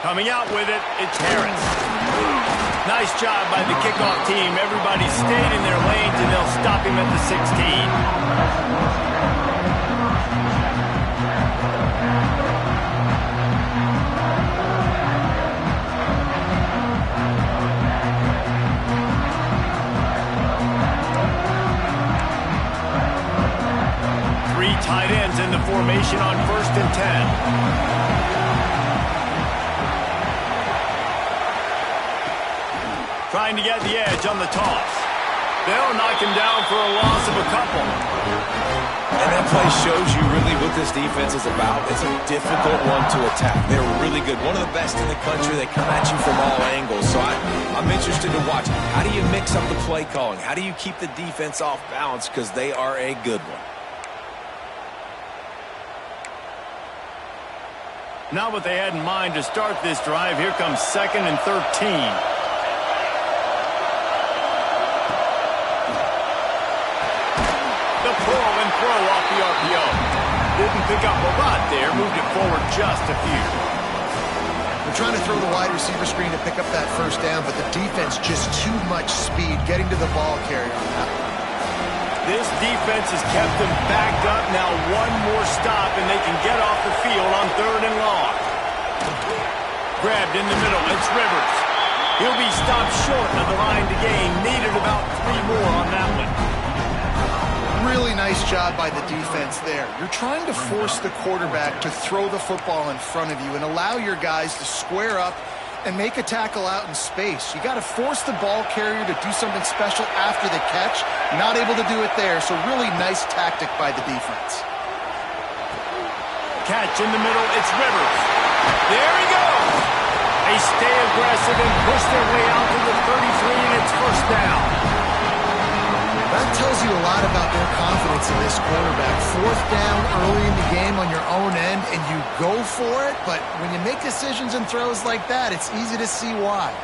Coming out with it, it's Harris. Nice job by the kickoff team. Everybody stayed in their lanes, and they'll stop him at the 16. Tight ends in the formation on 1st and 10. Trying to get the edge on the toss. They'll knock him down for a loss of a couple. And that play shows you really what this defense is about. It's a difficult one to attack. They're really good. One of the best in the country. They come at you from all angles. So I'm interested to watch. How do you mix up the play calling? How do you keep the defense off balance? Because they are a good one. Not what they had in mind to start this drive. Here comes 2nd and 13. The pull and throw off the RPO. Didn't pick up a lot there. Moved it forward just a few. They're trying to throw the wide receiver screen to pick up that first down, but the defense just too much speed getting to the ball carrier on that one. This defense has kept them backed up. Now one more stop, and they can get off the field on 3rd and long. Grabbed in the middle. It's Rivers. He'll be stopped short of the line to gain. Needed about 3 more on that one. Really nice job by the defense there. You're trying to force the quarterback to throw the football in front of you and allow your guys to square up and make a tackle out in space. You got to force the ball carrier to do something special after the catch. Not able to do it there, so really nice tactic by the defense. Catch in the middle, it's Rivers. There he goes. They stay aggressive and push their way out to the 33, and it's 1st down. That tells you a lot about their confidence in this quarterback. 4th down early in the game on your own end, and you go for it, but when you make decisions and throws like that, it's easy to see why.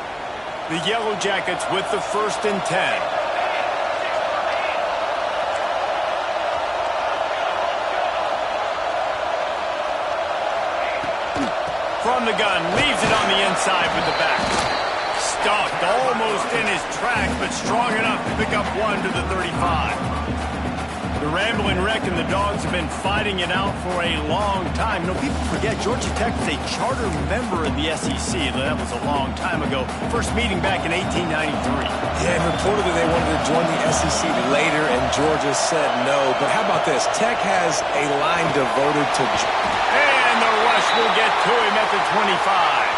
The Yellow Jackets with the 1st and 10. From the gun, leaves it on the inside with the back. Stuffed almost in his track, but strong enough to pick up 1 to the 35. The Rambling Wreck and the Dogs have been fighting it out for a long time. You know, people forget Georgia Tech is a charter member of the SEC. That was a long time ago. First meeting back in 1893. Yeah, and reportedly they wanted to join the SEC later, and Georgia said no. But how about this? Tech has a line devoted to... And the rush will get to him at the 25.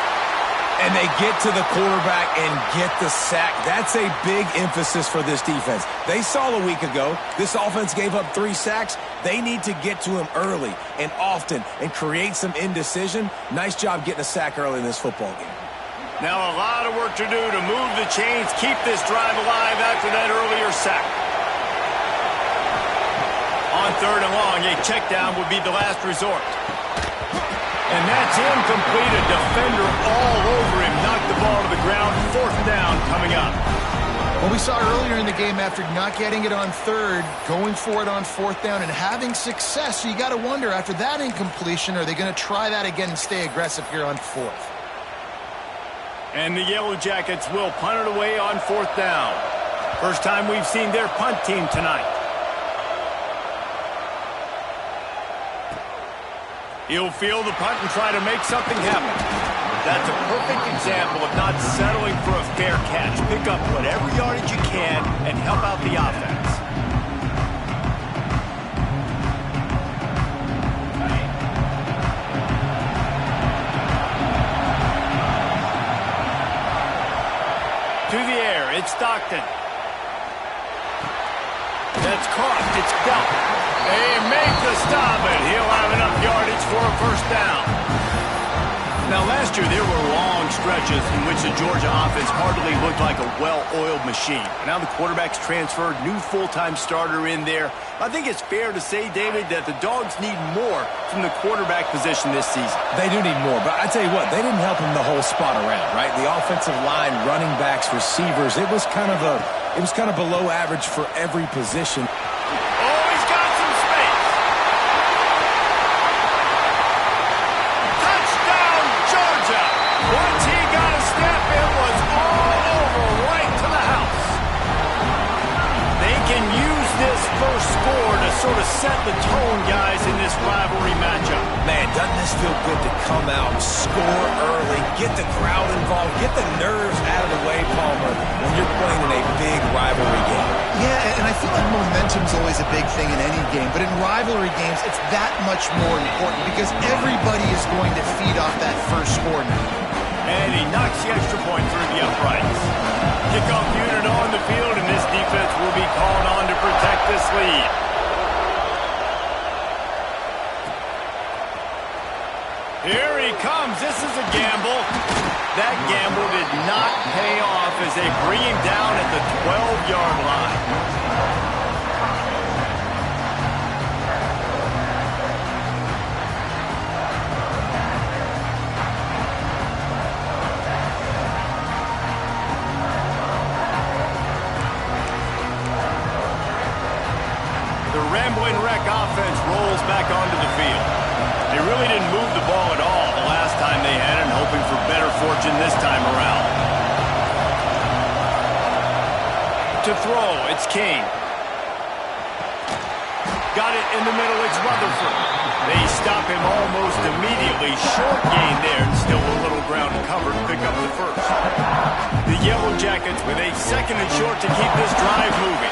And they get to the quarterback and get the sack. That's a big emphasis for this defense. They saw a week ago, this offense gave up 3 sacks. They need to get to him early and often and create some indecision. Nice job getting a sack early in this football game. Now a lot of work to do to move the chains, keep this drive alive after that earlier sack. On 3rd and long, a check down would be the last resort. And that's incomplete. A defender all over him. Knocked the ball to the ground. 4th down coming up. Well, we saw earlier in the game after not getting it on 3rd, going for it on 4th down and having success. So you got to wonder, after that incompletion, are they going to try that again and stay aggressive here on 4th? And the Yellow Jackets will punt it away on 4th down. First time we've seen their punt team tonight. He'll field the punt and try to make something happen. That's a perfect example of not settling for a fair catch. Pick up whatever yardage you can and help out the offense. To the air, it's Stockton. That's caught. It's dealt. They make the stop, and he'll have enough yardage for a 1st down. Now, last year, there were long stretches in which the Georgia offense hardly looked like a well-oiled machine. Now the quarterback's transferred, new full-time starter in there. I think it's fair to say, David, that the Dogs need more from the quarterback position this season. They do need more, but I tell you what, they didn't help him the whole spot around, right? The offensive line, running backs, receivers, it was kind of below average for every position. sort of set the tone, guys, in this rivalry matchup? Man, doesn't this feel good to come out, score early, get the crowd involved, get the nerves out of the way, Palmer, when you're playing in a big rivalry game? Yeah, and I feel like momentum's always a big thing in any game, but in rivalry games, it's that much more important because everybody is going to feed off that first score now. And he knocks the extra point through the uprights. Kickoff unit on the field, and this defense will be called on to protect this lead. Here he comes. This is a gamble. That gamble did not pay off as they bring him down at the 12-yard line. The Rambling Wreck offense rolls back onto the field. They really didn't move the ball at all the last time they had it, and hoping for better fortune this time around. To throw, it's King. Got it in the middle, it's Rutherford. They stop him almost immediately. Short gain there, and still a little ground covered. Pick up the first. The Yellow Jackets with a second and short to keep this drive moving.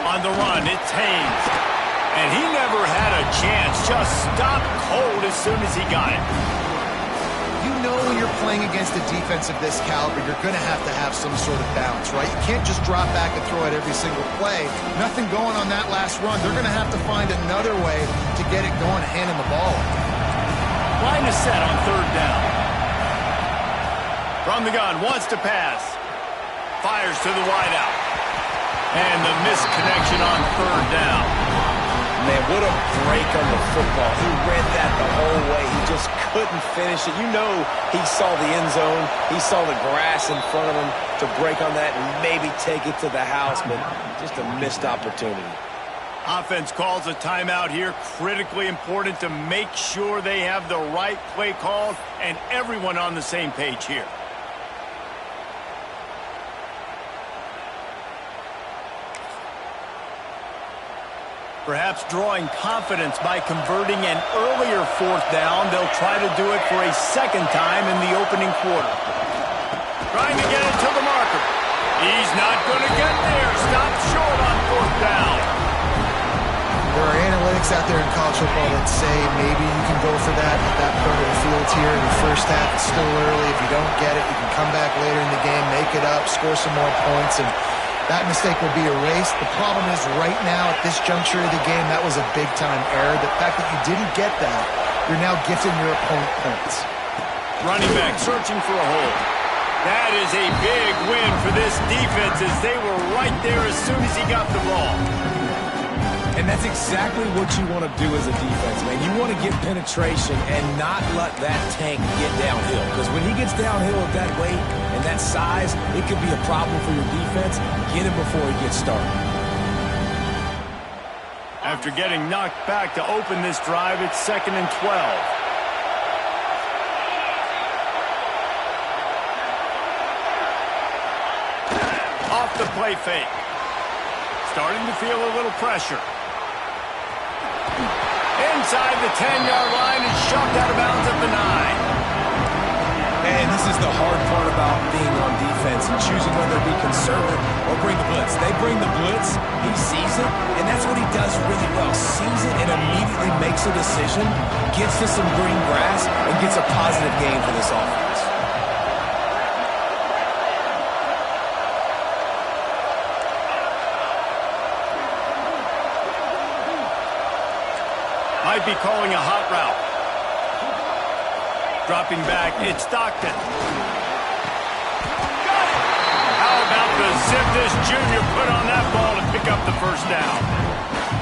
On the run, it's Haynes. And he never had a chance. Just stopped cold as soon as he got it. You know when you're playing against a defense of this caliber, you're going to have some sort of balance, right? You can't just drop back and throw it every single play. Nothing going on that last run. They're going to have to find another way to get it going and hand him the ball. Line is set on third down. From the gun, wants to pass. Fires to the wideout. And the misconnection on third down. Man, what a break on the football. He read that the whole way. He just couldn't finish it. You know he saw the end zone. He saw the grass in front of him to break on that and maybe take it to the house, but just a missed opportunity. Offense calls a timeout here. Critically important to make sure they have the right play called and everyone on the same page here. Perhaps drawing confidence by converting an earlier fourth down. They'll try to do it for a second time in the opening quarter. Trying to get it to the marker. He's not going to get there. Stopped short on fourth down. There are analytics out there in college football that say maybe you can go for that at that part of the field here in the first half. It's still early. If you don't get it, you can come back later in the game, make it up, score some more points, and that mistake will be erased. The problem is right now at this juncture of the game, that was a big-time error. The fact that you didn't get that, you're now gifting your opponent points. Running back searching for a hole. That is a big win for this defense as they were right there as soon as he got the ball. And that's exactly what you want to do as a defense, man. You want to get penetration and not let that tank get downhill. Because when he gets downhill at that weight and that size, it could be a problem for your defense. Get him before he gets started. After getting knocked back to open this drive, it's 2nd and 12. Off the play fake. Starting to feel a little pressure. Inside the 10-yard line and shoved out of bounds at the 9. And this is the hard part about being on defense and choosing whether to be conservative or bring the blitz. They bring the blitz, he sees it, and that's what he does really well. Sees it and immediately makes a decision, gets to some green grass, and gets a positive gain for this offense. Might be calling a hot route. Dropping back, it's Stockton. Got it! How about the zip this junior put on that ball to pick up the first down?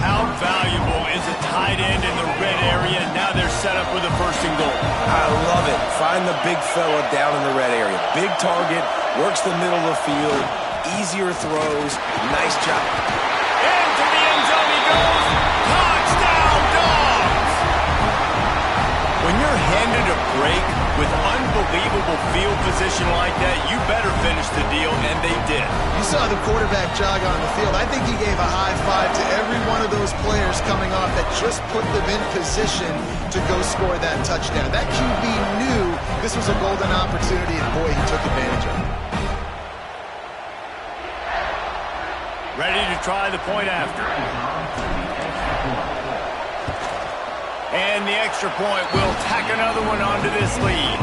How valuable is a tight end in the red area? Now they're set up with a 1st and goal. I love it. Find the big fella down in the red area. Big target, works the middle of the field, easier throws, nice job. Into the end zone he goes. Touchdown, Dogs! When you're handed a break with unbelievable field position like that, you better finish the deal, and they did. You saw the quarterback jog on the field. I think he gave a high five to every one of those players coming off that just put them in position to go score that touchdown. That QB knew this was a golden opportunity, and boy, he took advantage of it. Ready to try the point after. And the extra point will tack another one onto this lead.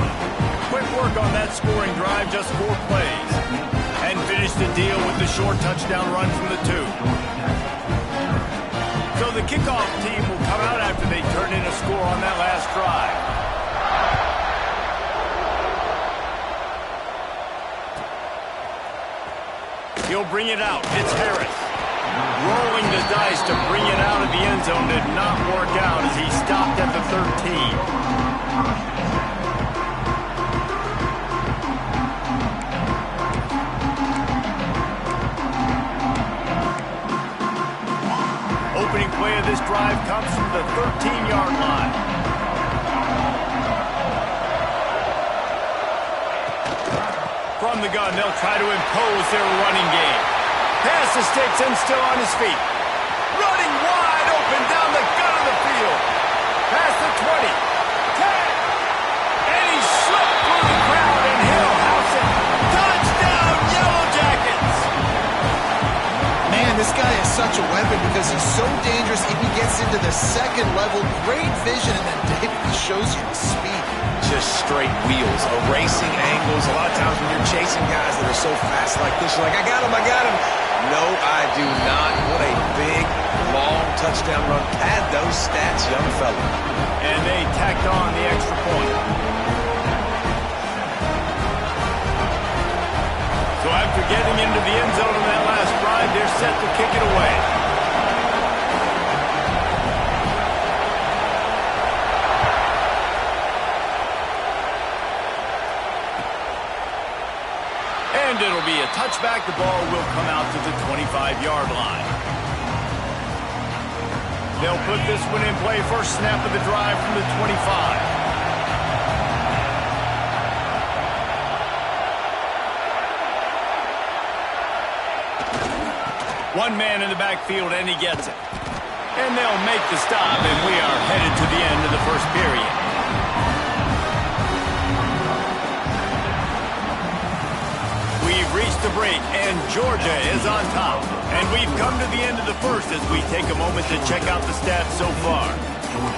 Quick work on that scoring drive, just 4 plays. And finish the deal with the short touchdown run from the 2. So the kickoff team will come out after they turn in a score on that last drive. He'll bring it out. It's Harris. Rolling the dice to bring it out of the end zone did not work out as he stopped at the 13. Opening play of this drive comes from the 13-yard line. From the gun, they'll try to impose their running game. Pass to Sticks and still on his feet. Running wide open down the gut of the field. Past the 20. 10. And he slipped through the crowd and he'll house it. Touchdown, Yellow Jackets. Man, this guy is such a weapon because he's so dangerous if he gets into the second level. Great vision, and then David shows you the speed. Just straight wheels, erasing angles. A lot of times when you're chasing guys that are so fast like this, you're like, I got him, I got him. No, I do not. What a big, long touchdown run. Pad those stats, young fella. And they tacked on the extra point. So after getting into the end zone in that last drive, they're set to kick it away. And it'll be a touchback. The ball will come out to the 25-yard line. They'll put this one in play. First snap of the drive from the 25. One man in the backfield, and he gets it. And they'll make the stop, and we are headed to the end of the first period. We've reached the break, and Georgia is on top. And we've come to the end of the first as we take a moment to check out the stats so far.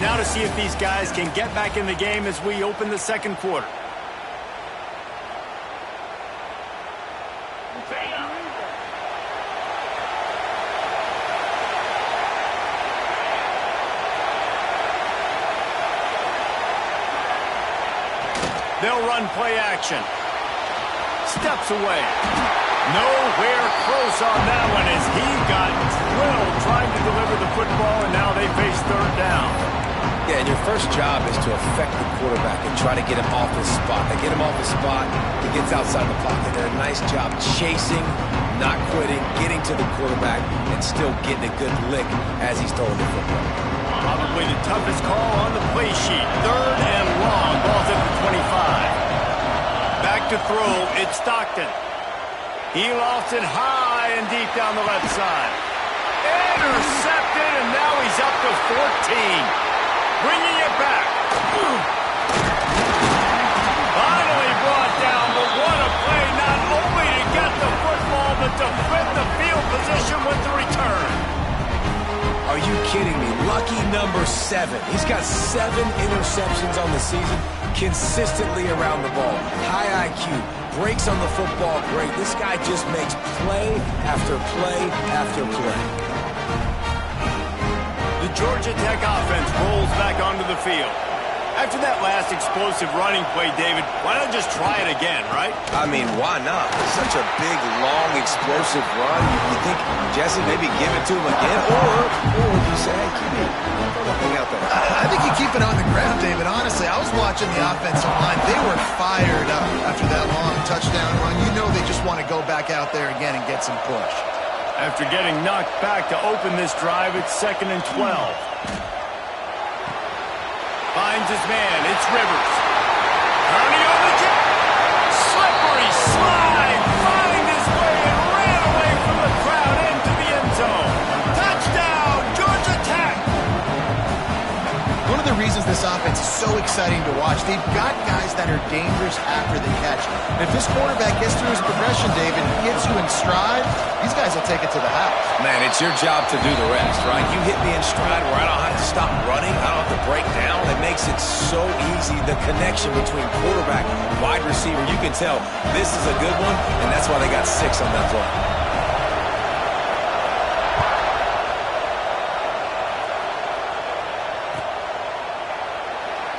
Now to see if these guys can get back in the game as we open the second quarter. They'll run play action. Steps away. Nowhere close on that one as he got drilled trying to deliver the football, and now they face third down. Yeah, and your first job is to affect the quarterback and try to get him off his spot. They get him off his spot, he gets outside the pocket. They're a nice job chasing, not quitting, getting to the quarterback, and still getting a good lick as he's throwing the football. Probably the toughest call on the play sheet. Third and long. Ball's at the 25. Back to throw. It's Stockton. He lofts it high and deep down the left side. Intercepted, and now he's up to 14. Bringing it back. Finally brought down, but what a play. Not only to get the football, but to flip the field position with the return. Are you kidding me? Lucky number 7. He's got 7 interceptions on the season, consistently around the ball. High IQ, breaks on the football great. This guy just makes play after play after play. The Georgia Tech offense rolls back onto the field. After that last explosive running play, David, why not just try it again, right? I mean, why not? It's such a big, long, explosive run. You think, Jesse, maybe give it to him again? Or you say, hey, keep it out there. I think you keep it on the ground, David. Honestly, I was watching the offensive line. They were fired up after that long touchdown run. You know they just want to go back out there again and get some push. After getting knocked back to open this drive, it's 2nd and 12. Finds his man. It's Rivers. Turning on the jet. Slippery slide. Find his way and ran away from the crowd into the end zone. Touchdown, Georgia Tech. One of the reasons this offense is so exciting to watch, they've got guys that are dangerous after the catch. And if this quarterback gets through his progression, David, gets you in stride, these guys will take it to the house. Man, it's your job to do the rest, right? You hit me in stride where I don't have to stop running. I don't have to break down. It makes it so easy. The connection between quarterback and wide receiver, you can tell this is a good one, and that's why they got 6 on that play.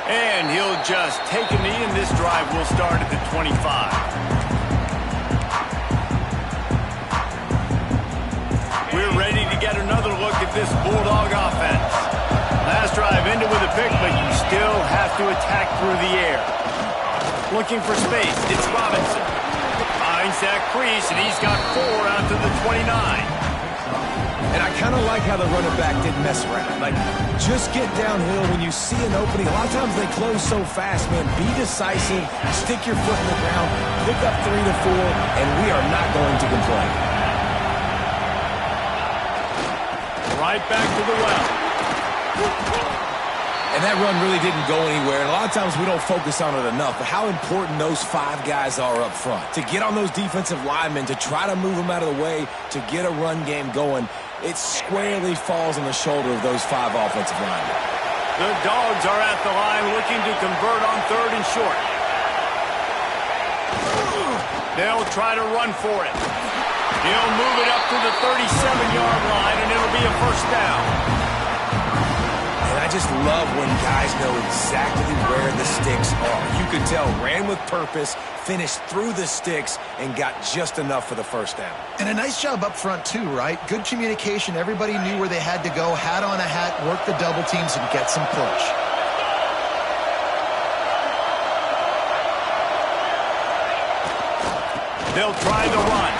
And he'll just take a knee, and this drive will start at the 25. We're ready to get another look at this Bulldog offense. Last drive ended with a pick, but you still have to attack through the air. Looking for space, it's Robinson. Finds that crease, and he's got 4 out to the 29. And I kind of like how the running back didn't mess around. Like, just get downhill when you see an opening. A lot of times they close so fast, man. Be decisive, stick your foot in the ground, pick up 3 to 4, and we are not going to complain. Right back to the well. And that run really didn't go anywhere. And a lot of times we don't focus on it enough, but how important those 5 guys are up front. To get on those defensive linemen, to try to move them out of the way, to get a run game going, it squarely falls on the shoulder of those 5 offensive linemen. The Dogs are at the line looking to convert on 3rd and short. They'll try to run for it. He'll move it up to the 37-yard line, and it'll be a first down. And I just love when guys know exactly where the sticks are. You could tell, ran with purpose, finished through the sticks, and got just enough for the first down. And a nice job up front, too, right? Good communication. Everybody knew where they had to go, hat on a hat, work the double teams, and get some push. They'll try the run.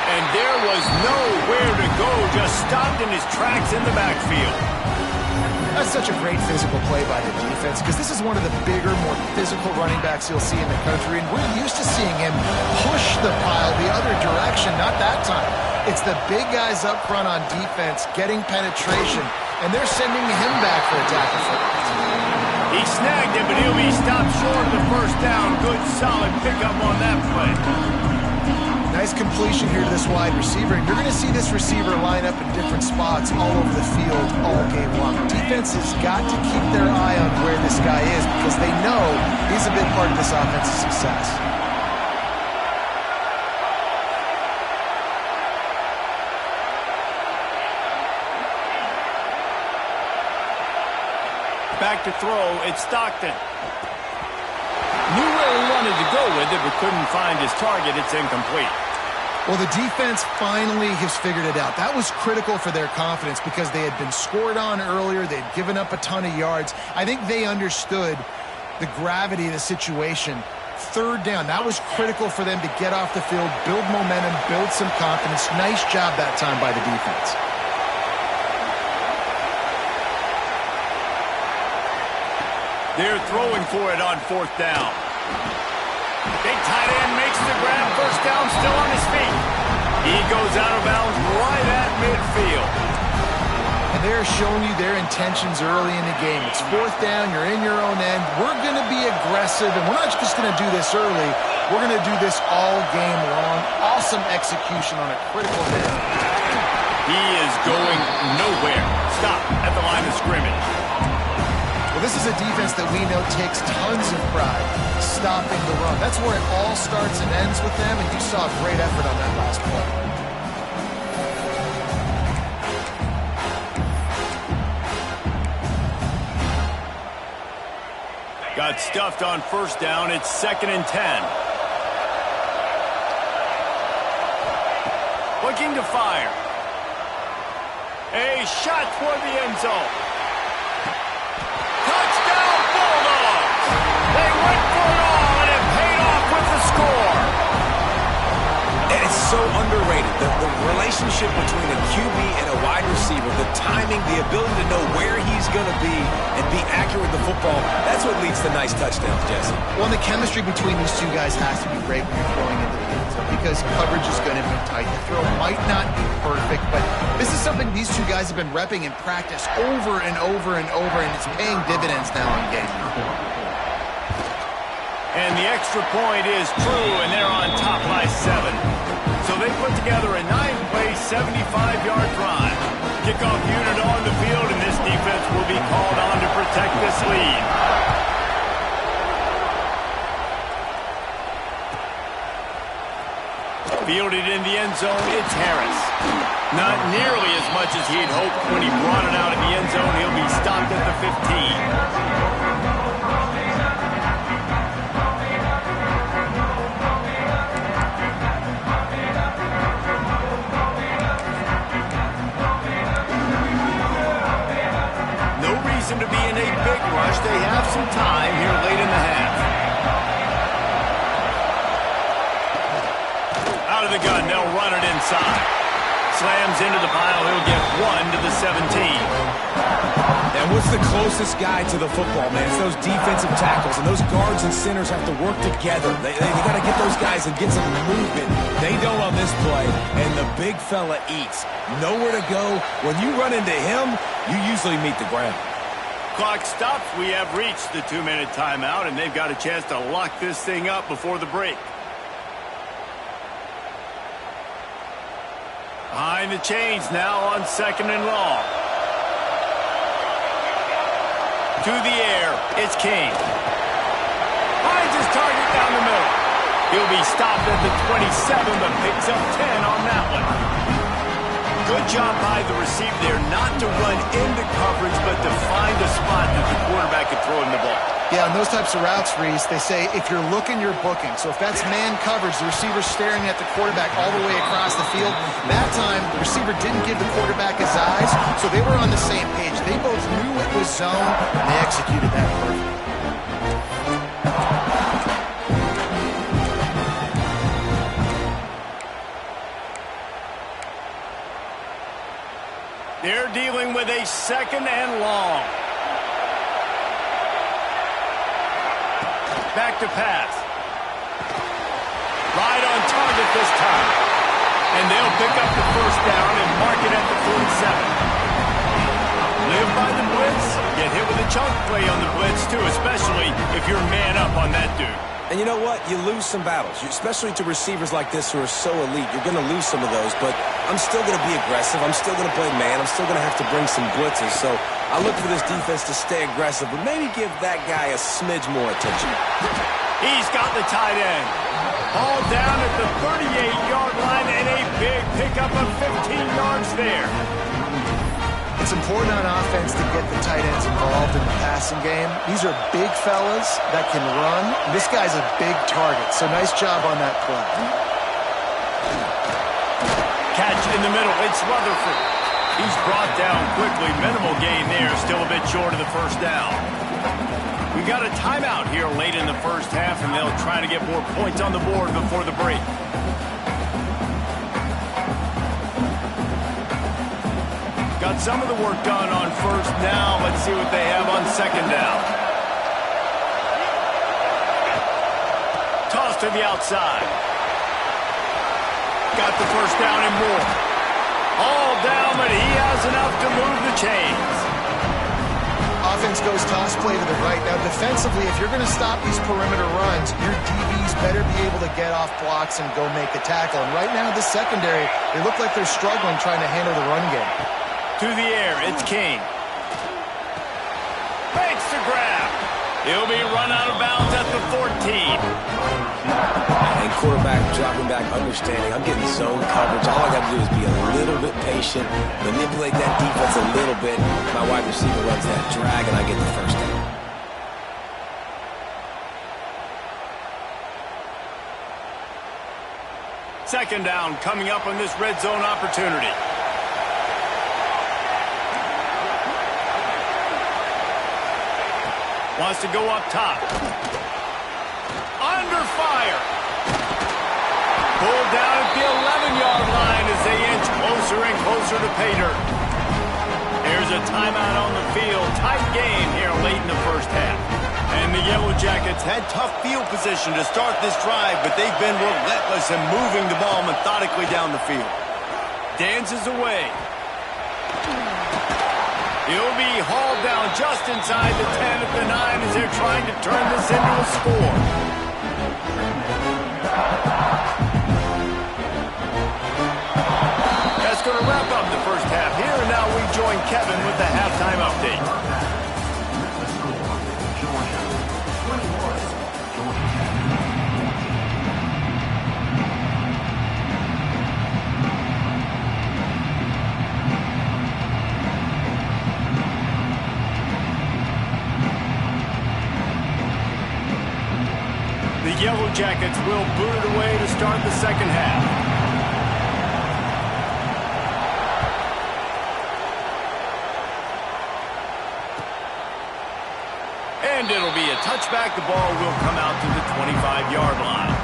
And there was nowhere to go, just stopped in his tracks in the backfield. That's such a great physical play by the defense, because this is one of the bigger, more physical running backs you'll see in the country, and we're used to seeing him push the pile the other direction, not that time. It's the big guys up front on defense getting penetration, and they're sending him back for a tackle for it. He snagged him, but he'll be stopped short of the first down. Good, solid pickup on that play. Nice completion here to this wide receiver, and you're going to see this receiver line up in different spots all over the field all game long. Defense has got to keep their eye on where this guy is, because they know he's a big part of this offense's success. Back to throw, it's Stockton. Knew where he wanted to go with it, but couldn't find his target. It's incomplete. Well, the defense finally has figured it out. That was critical for their confidence, because they had been scored on earlier. They'd given up a ton of yards. I think they understood the gravity of the situation. 3rd down, that was critical for them to get off the field, build momentum, build some confidence. Nice job that time by the defense. They're throwing for it on 4th down. Big tight end makes the grab. First down, still on his feet. He goes out of bounds right at midfield. And they're showing you their intentions early in the game. It's 4th down. You're in your own end. We're going to be aggressive, and we're not just going to do this early. We're going to do this all game long. Awesome execution on a critical hit. He is going nowhere. Stop at the line of scrimmage. Well, this is a defense that we know takes tons of pride stopping the run. That's where it all starts and ends with them, and you saw a great effort on that last play. Got stuffed on first down. It's 2nd and 10. Looking to fire. A shot toward the end zone. Touchdown Bulldogs! They went for it all, and it paid off with the score. And It's so underrated. The relationship between a QB and a wide receiver, the timing, the ability to know where he's going to be and be accurate with the football, that's what leads to nice touchdowns, Jesse. Well, the chemistry between these two guys has to be great when you're throwing into the end zone because coverage is going to be tight. The throw might not be perfect, but this is something these two guys have been repping in practice over and over and over, and it's paying dividends now in game. And the extra point is true, and they're on top by 7. So they put together a 9-play, 75-yard drive. Kickoff unit on the field, and this defense will be called on to protect this lead. Fielded in the end zone, it's Harris. Not nearly as much as he'd hoped when he brought it out in the end zone. He'll be stopped at the 15. To be in a big rush. They have some time here late in the half. Out of the gun, they'll run it inside. Slams into the pile. He'll get 1 to the 17. And what's the closest guy to the football, man? It's those defensive tackles, and those guards and centers have to work together. They got to get those guys and get some movement. They don't on this play, and the big fella eats. Nowhere to go. When you run into him, you usually meet the ground. Clock stops. We have reached the 2-minute timeout, and they've got a chance to lock this thing up before the break. Behind the chains now on 2nd and long. To the air, it's King. Finds his target down the middle. He'll be stopped at the 27, but picks up 10 on that one. Good job by the receiver there, not to run into coverage, but to find a spot that the quarterback could throw him the ball. Yeah, on those types of routes, Reese, they say if you're looking, you're booking. So if that's man coverage, the receiver's staring at the quarterback all the way across the field. That time, the receiver didn't give the quarterback his eyes, so they were on the same page. They both knew it was zone, and they executed that perfectly. They're dealing with a 2nd and long. Back to pass. Right on target this time. And they'll pick up the first down and mark it at the 47. Live by the blitz. Get hit with a chunk play on the blitz, too, especially if you're man up on that dude. And you know what? You lose some battles, especially to receivers like this who are so elite. You're going to lose some of those, but I'm still going to be aggressive. I'm still going to play man. I'm still going to have to bring some blitzes. So I look for this defense to stay aggressive, but maybe give that guy a smidge more attention. He's got the tight end. Ball down at the 38-yard line and a big pickup of 15 yards there. It's important on offense to get the tight ends involved in the passing game. These are big fellas that can run. This guy's a big target, so nice job on that play. Catch in the middle. It's Rutherford. He's brought down quickly. Minimal gain there. Still a bit short of the first down. We got a timeout here late in the first half, and they'll try to get more points on the board before the break. Got some of the work done on first down. Let's see what they have on 2nd down. Toss to the outside. Got the first down and more. All down, but he has enough to move the chains. Offense goes toss play to the right. Now, defensively, if you're going to stop these perimeter runs, your DBs better be able to get off blocks and go make a tackle. And right now, the secondary, they look like they're struggling trying to handle the run game. To the air, it's King. Makes the grab. He'll be run out of bounds at the 14. And quarterback dropping back, understanding. I'm getting zone coverage. All I got to do is be a little bit patient, manipulate that defense a little bit. My wide receiver runs that drag, and I get the first down. Second down coming up on this red zone opportunity. Wants to go up top. Under fire. Pulled down at the 11-yard line as they inch closer and closer to pay dirt. Here's a timeout on the field. Tight game here late in the first half. And the Yellow Jackets had tough field position to start this drive, but they've been relentless in moving the ball methodically down the field. Dances away. He'll be hauled down just inside the 10 at the 9 as they're trying to turn this into a score. That's going to wrap up the first half here, and now we join Kevin with the halftime update. The Yellow Jackets will boot it away to start the second half. And it'll be a touchback. The ball will come out to the 25-yard line.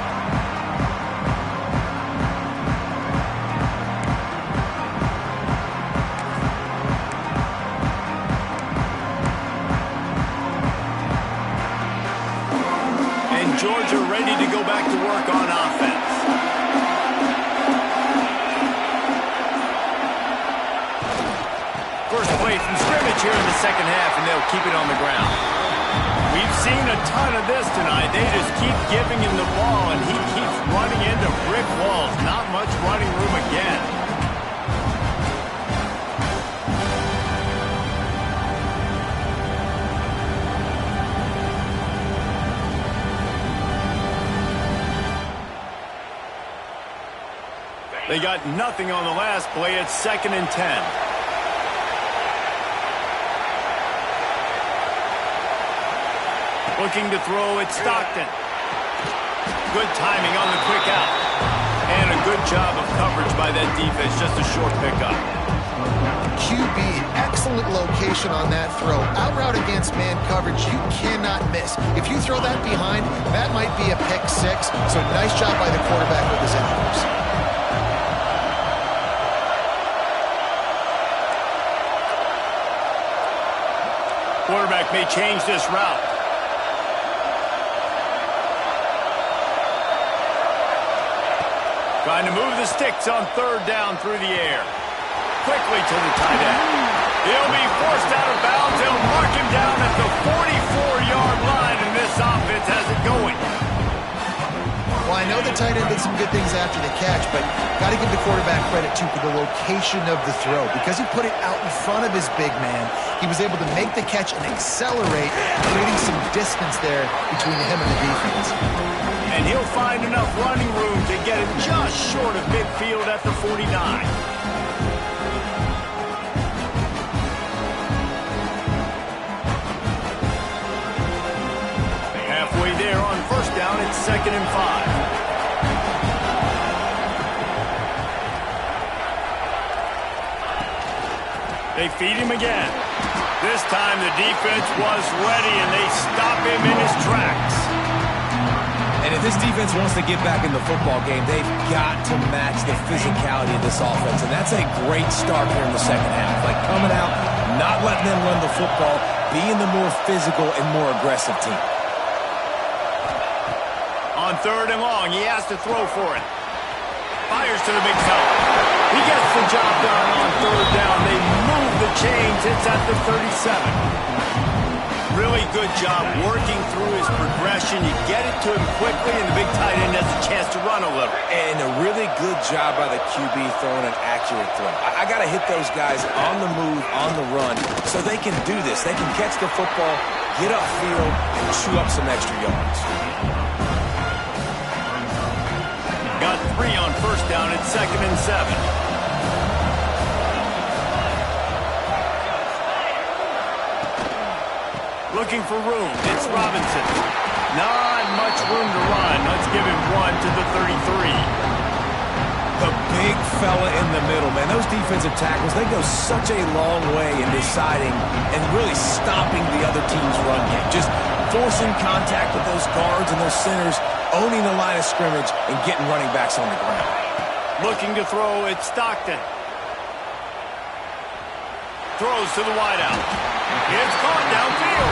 Georgia ready to go back to work on offense. First play from scrimmage here in the second half, and they'll keep it on the ground. We've seen a ton of this tonight. They just keep giving him the ball, and he keeps running into brick walls. Not much running room again. They got nothing on the last play. It's 2nd and 10. Looking to throw at Stockton. Good timing on the quick out. And a good job of coverage by that defense. Just a short pickup. QB, excellent location on that throw. Out route against man coverage, you cannot miss. If you throw that behind, that might be a pick six. So nice job by the quarterback with his inputs. Quarterback may change this route. Trying to move the sticks on 3rd down through the air. Quickly to the tight end. He'll be forced out of bounds. They'll mark him down at the 44-yard line, and this offense has it going. Well, I know the tight end did some good things after the catch, but got to give the quarterback credit, too, for the location of the throw. Because he put it out in front of his big man, he was able to make the catch and accelerate, creating some distance there between him and the defense. And he'll find enough running room to get it just short of midfield at the 49. Halfway there on 1st down, it's 2nd and 5. They feed him again. This time the defense was ready, and they stop him in his tracks. And if this defense wants to get back in the football game, they've got to match the physicality of this offense. And that's a great start here in the second half. Like coming out, not letting them run the football, being the more physical and more aggressive team. On 3rd and long, he has to throw for it. Fires to the big fella. He gets the job done on 3rd down. They move the chains. It's at the 37. Really good job working through his progression. You get it to him quickly, and the big tight end has a chance to run a little. And a really good job by the QB throwing an accurate throw. I got to hit those guys on the move, on the run, so they can do this. They can catch the football, get upfield, and chew up some extra yards. Got 3 on 1st down. It's 2nd and 7. Looking for room. It's Robinson. Not much room to run. Let's give him 1 to the 33. The big fella in the middle, man. Those defensive tackles, they go such a long way in deciding and really stopping the other team's run game. Just forcing contact with those guards and those centers, owning the line of scrimmage, and getting running backs on the ground. Looking to throw, it's Stockton. Throws to the wideout. It's caught downfield.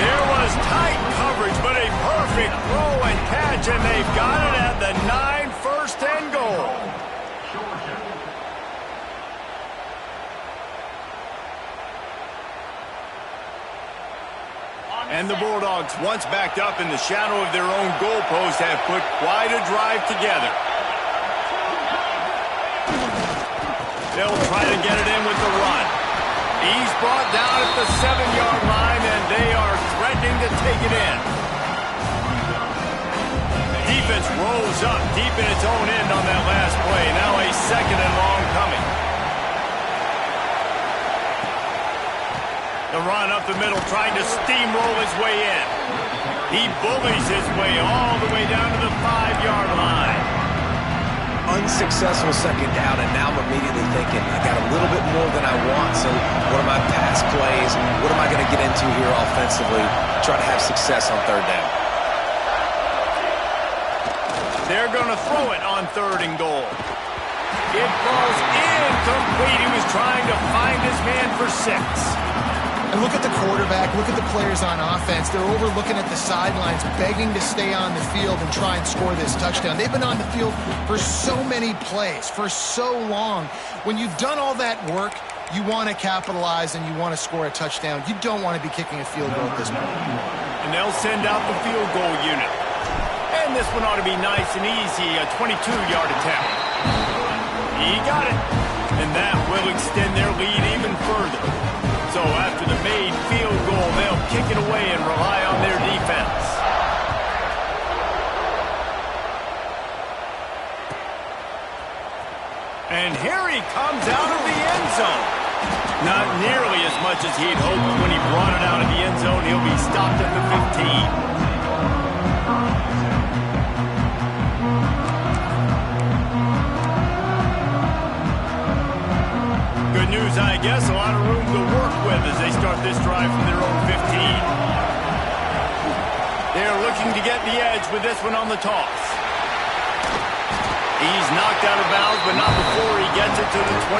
There was tight coverage, but a perfect throw and catch, and they've got it at the 9, first and goal. And the Bulldogs, once backed up in the shadow of their own goalpost, have put quite a drive together. They'll try to get it in with the run. He's brought down at the 7-yard line, and they are threatening to take it in. Defense rolls up deep in its own end on that last play. Now a 2nd and long coming. The run up the middle, trying to steamroll his way in. He bullies his way all the way down to the 5-yard line. Unsuccessful 2nd down, and now I'm immediately thinking, I got a little bit more than I want, so what are my pass plays? What am I going to get into here offensively? Try to have success on 3rd down. They're going to throw it on 3rd and goal. It falls incomplete. He was trying to find his man for 6. And look at the quarterback, look at the players on offense. They're overlooking at the sidelines, begging to stay on the field and try and score this touchdown. They've been on the field for so many plays, for so long. When you've done all that work, you want to capitalize and you want to score a touchdown. You don't want to be kicking a field goal at this point. And they'll send out the field goal unit. And this one ought to be nice and easy, a 22-yard attempt. He got it. And that will extend their lead even further. So after the made field goal, they'll kick it away and rely on their defense. And here he comes out of the end zone. Not nearly as much as he'd hoped when he brought it out of the end zone. He'll be stopped at the 15. Good news, I guess. A lot of room to work with as they start this drive from their own 15. They're looking to get the edge with this one on the toss. He's knocked out of bounds, but not before he gets it to the 25.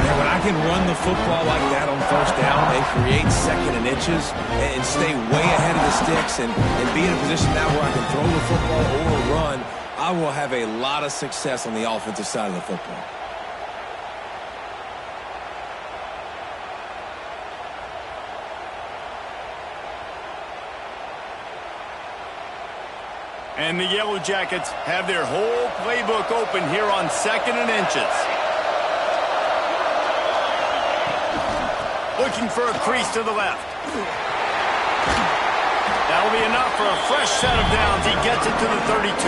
Man, when I can run the football like that on 1st down and create 2nd and inches and stay way ahead of the sticks and be in a position now where I can throw the football or run, I will have a lot of success on the offensive side of the football. And the Yellow Jackets have their whole playbook open here on 2nd and inches. Looking for a crease to the left. That'll be enough for a fresh set of downs. He gets it to the 32.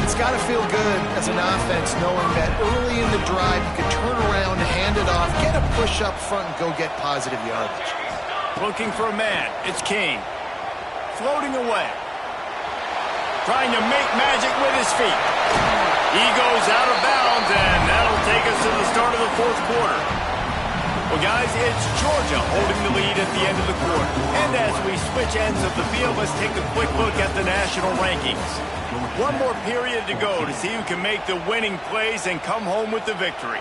It's got to feel good as an offense knowing that early in the drive you can turn around, hand it off, get a push up front, and go get positive yardage. Looking for a man. It's King. Floating away. Trying to make magic with his feet. He goes out of bounds, and that'll take us to the start of the 4th quarter. Well, guys, it's Georgia holding the lead at the end of the quarter. And as we switch ends of the field, let's take a quick look at the national rankings. One more period to go to see who can make the winning plays and come home with the victory.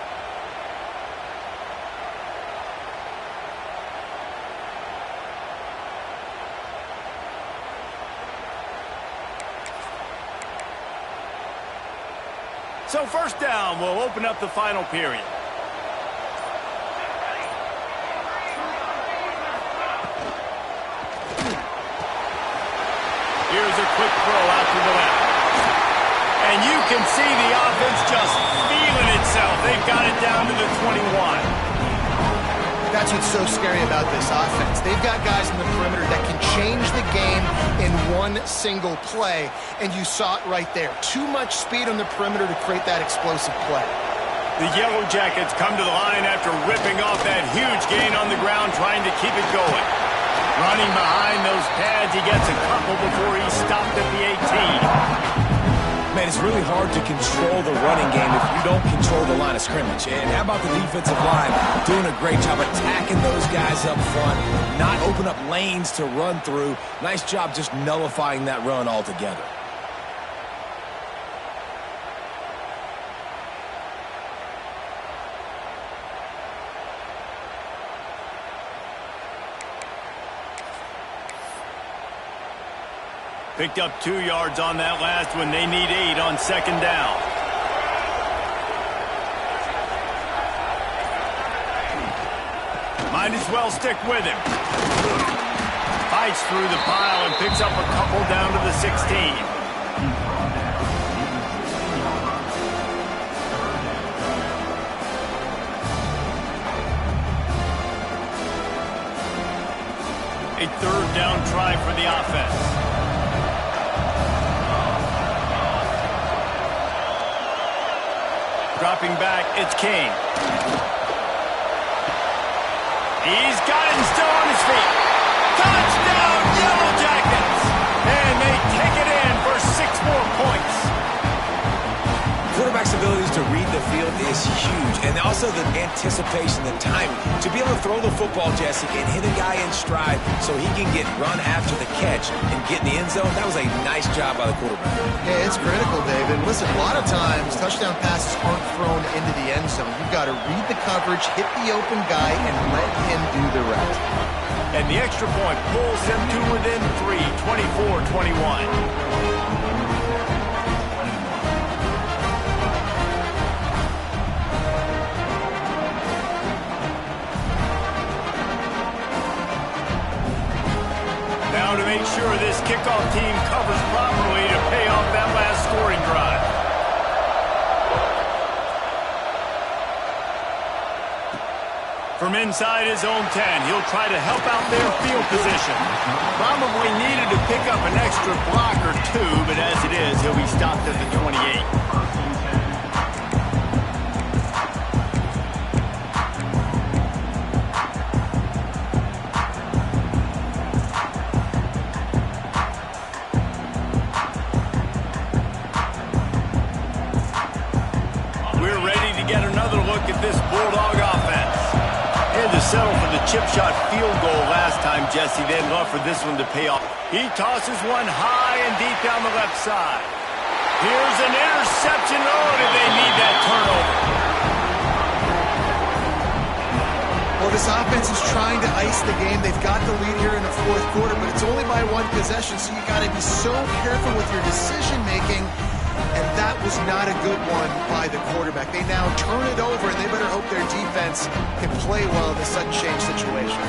So 1st down, we'll open up the final period. Here's a quick throw out to the left. And you can see the offense just feeling itself. They've got it down to the 21. That's what's so scary about this offense. They've got guys in the perimeter that can change the game in one single play, and you saw it right there. Too much speed on the perimeter to create that explosive play. The Yellow Jackets come to the line after ripping off that huge gain on the ground, trying to keep it going. Running behind those pads, he gets a couple before he's stopped at the 18. Man, it's really hard to control the running game if you don't control the line of scrimmage. And how about the defensive line doing a great job attacking those guys up front, not open up lanes to run through. Nice job just nullifying that run altogether. Picked up 2 yards on that last one. They need 8 on second down. Might as well stick with him. Fights through the pile and picks up a couple down to the 16. A third down try for the offense. Dropping back, it's King. He's got him still on his feet. Touchdown, Yellow Jackets! And they take it in for 6 more points. Quarterback's abilities to read the field is huge, and also the anticipation, the timing. To be able to throw the football, Jesse, and hit a guy in stride so he can get run after the catch and get in the end zone, that was a nice job by the quarterback. Yeah, it's critical, David. Listen, a lot of times touchdown passes aren't thrown into the end zone. You've got to read the coverage, hit the open guy, and let him do the rest. And the extra point pulls them to within 3, 24-21. Now to make sure this kickoff team covers properly to pay off that last scoring drive. From inside his own 10, he'll try to help out their field position. Probably needed to pick up an extra block or 2, but as it is, he'll be stopped at the 28. At this Bulldog offense. Had to settle for the chip shot field goal last time, Jesse. They'd love for this one to pay off. He tosses one high and deep down the left side. Here's an interception. Oh, did they need that turnover? Well, this offense is trying to ice the game. They've got the lead here in the fourth quarter, but it's only by 1 possession, so you got to be so careful with your decision-making. And that was not a good one by the quarterback. They now turn it over, and they better hope their defense can play well in this sudden change situation.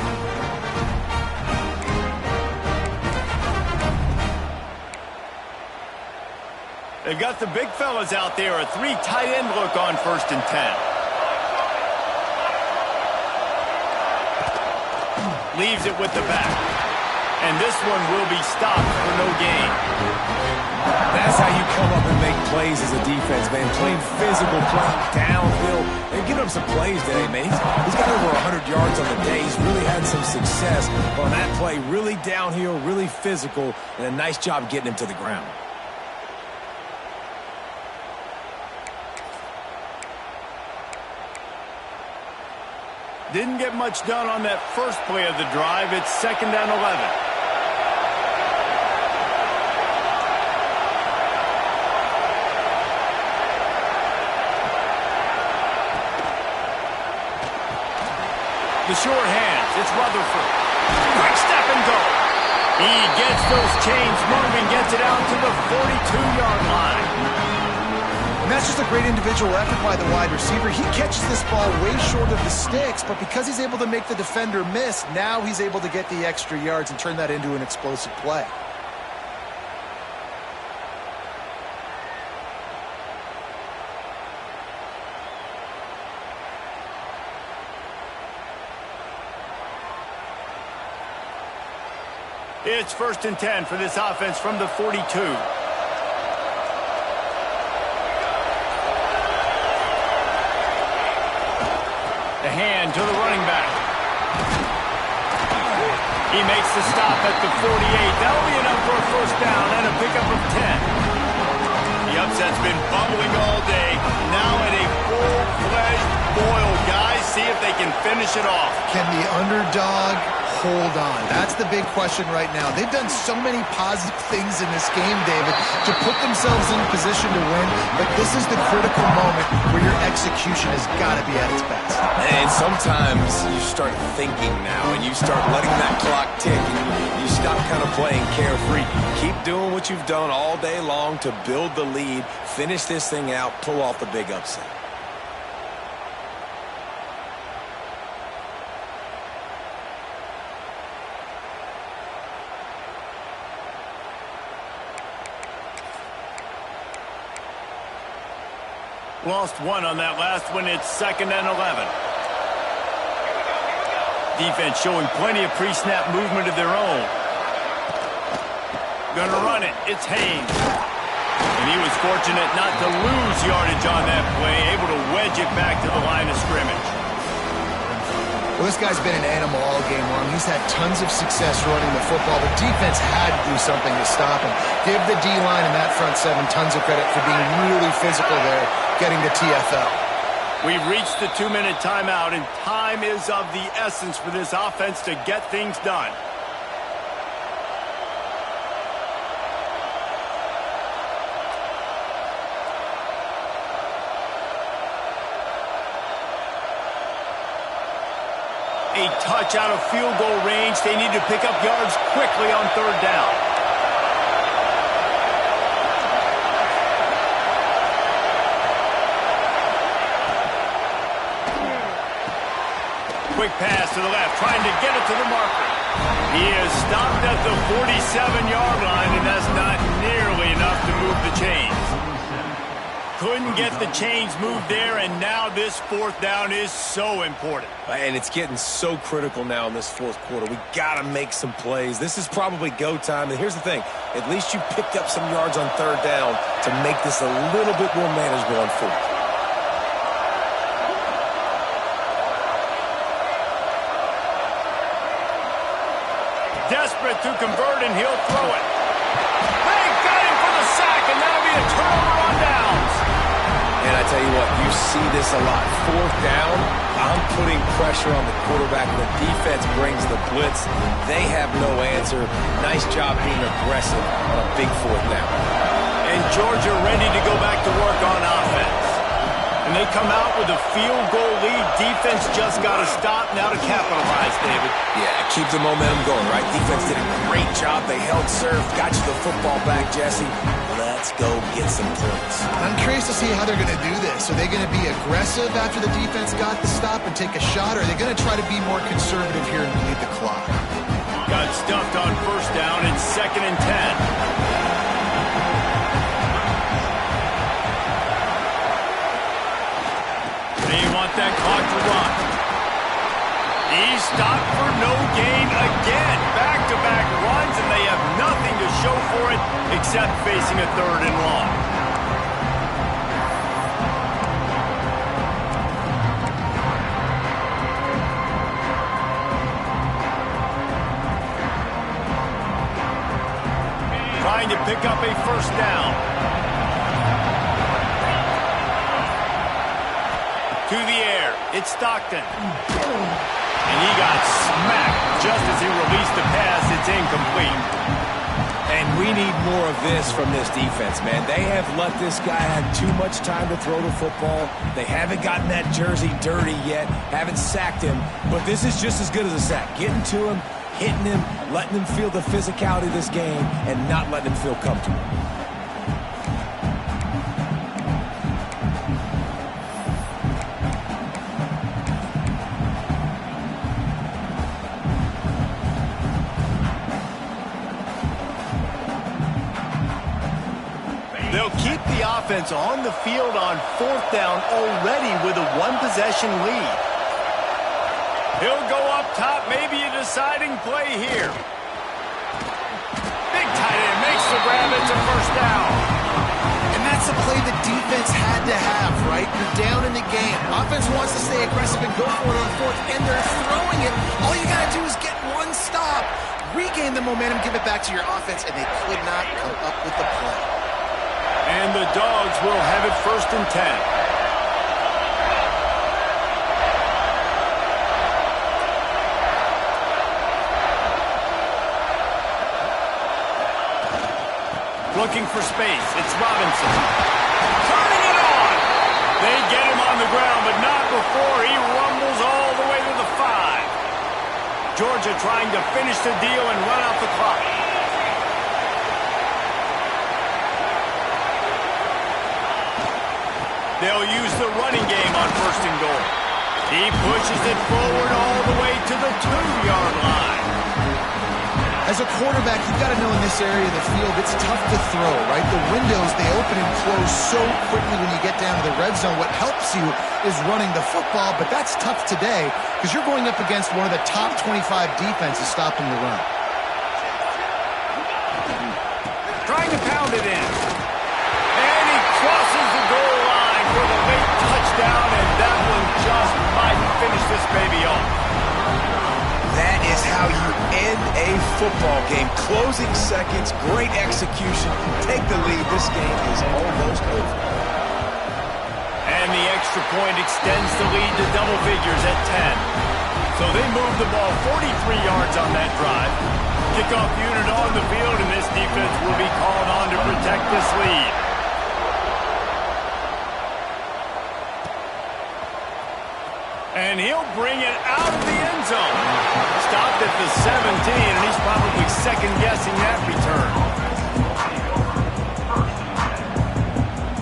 They've got the big fellas out there. A 3 tight end look on 1st and 10. Leaves it with the back. And this one will be stopped for no gain. That's how you come up and make plays as a defense, man. Playing physical, playing downhill. They're giving him some plays today, man. He's got over 100 yards on the day. He's really had some success on that play. Really downhill, really physical, and a nice job getting him to the ground. Didn't get much done on that first play of the drive. It's 2nd and 11. The short hands, it's Rutherford. Quick step and go. He gets those chains moving, gets it out to the 42-yard line. And that's just a great individual effort by the wide receiver. He catches this ball way short of the sticks, but because he's able to make the defender miss, now he's able to get the extra yards and turn that into an explosive play. It's 1st and 10 for this offense from the 42. The hand to the running back. He makes the stop at the 48. That'll be enough for a 1st down and a pickup of 10. The other juice that's been bubbling all day, now at a full-fledged boil. Guys, see if they can finish it off. Can the underdog hold on? That's the big question right now. They've done so many positive things in this game, David, to put themselves in position to win, but this is the critical moment where your execution has got to be at its best. And sometimes you start thinking now, and you start letting that clock tick, and you stop kind of playing carefree. Keep doing what you've done all day long to build the lead, finish this thing out, pull off the big upset. Lost one on that last one. It's 2nd and 11. Defense showing plenty of pre-snap movement of their own. Gonna run it. It's Haynes. And he was fortunate not to lose yardage on that play, able to wedge it back to the line of scrimmage. Well, this guy's been an animal all game long. He's had tons of success running the football. The defense had to do something to stop him. Give the D-line and that front seven tons of credit for being really physical there, getting the TFL. We've reached the 2-minute timeout, and time is of the essence for this offense to get things done. A touch out of field goal range. They need to pick up yards quickly on 3rd down. Quick pass to the left, trying to get it to the marker. He is stopped at the 47-yard line, and that's not nearly enough to move the chains. Couldn't get the chains moved there, and now this 4th down is so important. And it's getting so critical now in this 4th quarter. We got to make some plays. This is probably go time. And here's the thing. At least you picked up some yards on 3rd down to make this a little bit more manageable on 4th. Desperate to convert, and he'll throw it. They got him for the sack, and that'll be a turnover on downs. And I tell you what, you see this a lot. 4th down, I'm putting pressure on the quarterback. The defense brings the blitz. They have no answer. Nice job being aggressive on a big 4th down. And Georgia ready to go back to work on offense. And they come out with a field goal lead. Defense just got to stop now to capitalize, David. Yeah, keep the momentum going, right? Defense did a great job. They held serve, got you the football back, Jesse. Let's go get some points. I'm curious to see how they're going to do this. Are they going to be aggressive after the defense got the stop and take a shot, or are they going to try to be more conservative here and bleed the clock? Got stuffed on 1st down. It's 2nd and 10. They want that clock to run. He's stopped for no gain again. Back-to-back runs, and they have nothing to show for it except facing a 3rd and long. Trying to pick up a 1st down. To the air, it's Stockton. And he got smacked just as he released the pass. It's incomplete. And we need more of this from this defense, man. They have let this guy have too much time to throw the football. They haven't gotten that jersey dirty yet, haven't sacked him. But this is just as good as a sack. Getting to him, hitting him, letting him feel the physicality of this game, and not letting him feel comfortable. They'll keep the offense on the field on 4th down already with a 1-possession lead. He'll go up top, maybe a deciding play here. Big tight end makes the grab. It's a 1st down. And that's a play the defense had to have, right? You're down in the game. Offense wants to stay aggressive and go for it on 4th, and they're throwing it. All you got to do is get one stop, regain the momentum, give it back to your offense, and they could not come up with the play. And the Dogs will have it 1st and 10. Looking for space. It's Robinson. Turning it on. They get him on the ground, but not before he rumbles all the way to the 5. Georgia trying to finish the deal and run out the clock. They'll use the running game on 1st and goal. He pushes it forward all the way to the 2-yard line. As a quarterback, you've got to know in this area of the field, it's tough to throw, right? The windows, they open and close so quickly when you get down to the red zone. What helps you is running the football, but that's tough today because you're going up against one of the top 25 defenses stopping the run. Trying to pound it in. And he crosses the goal line for the late touchdown, and that one just might finish this baby off. That is how you end a football game. Closing seconds, great execution. Take the lead. This game is almost over. And the extra point extends the lead to double figures at 10. So they move the ball 43 yards on that drive. Kickoff unit on the field, and this defense will be called on to protect this lead. And he'll bring it out of the end zone. Stopped at the 17, and he's probably second-guessing that return.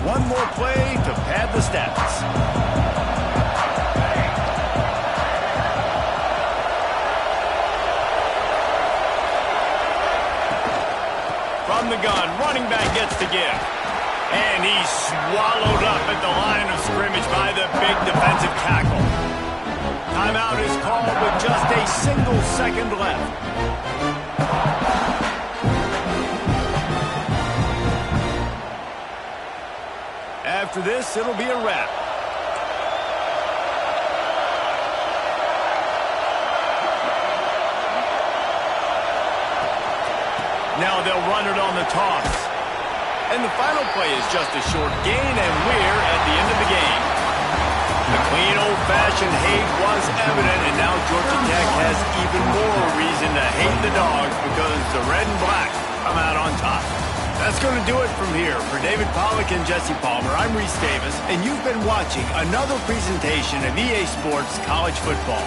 One more play to pad the stats. From the gun, running back gets the give. And he's swallowed up at the line of scrimmage by the big defensive tackle. Timeout is called with just a single second left. After this, it'll be a wrap. Now they'll run it on the toss. And the final play is just a short gain, and we're at the end of the game. The clean, old-fashioned hate was evident, and now Georgia Tech has even more reason to hate the Dogs because the red and black come out on top. That's going to do it from here. For David Pollack and Jesse Palmer, I'm Reese Davis, and you've been watching another presentation of EA Sports College Football.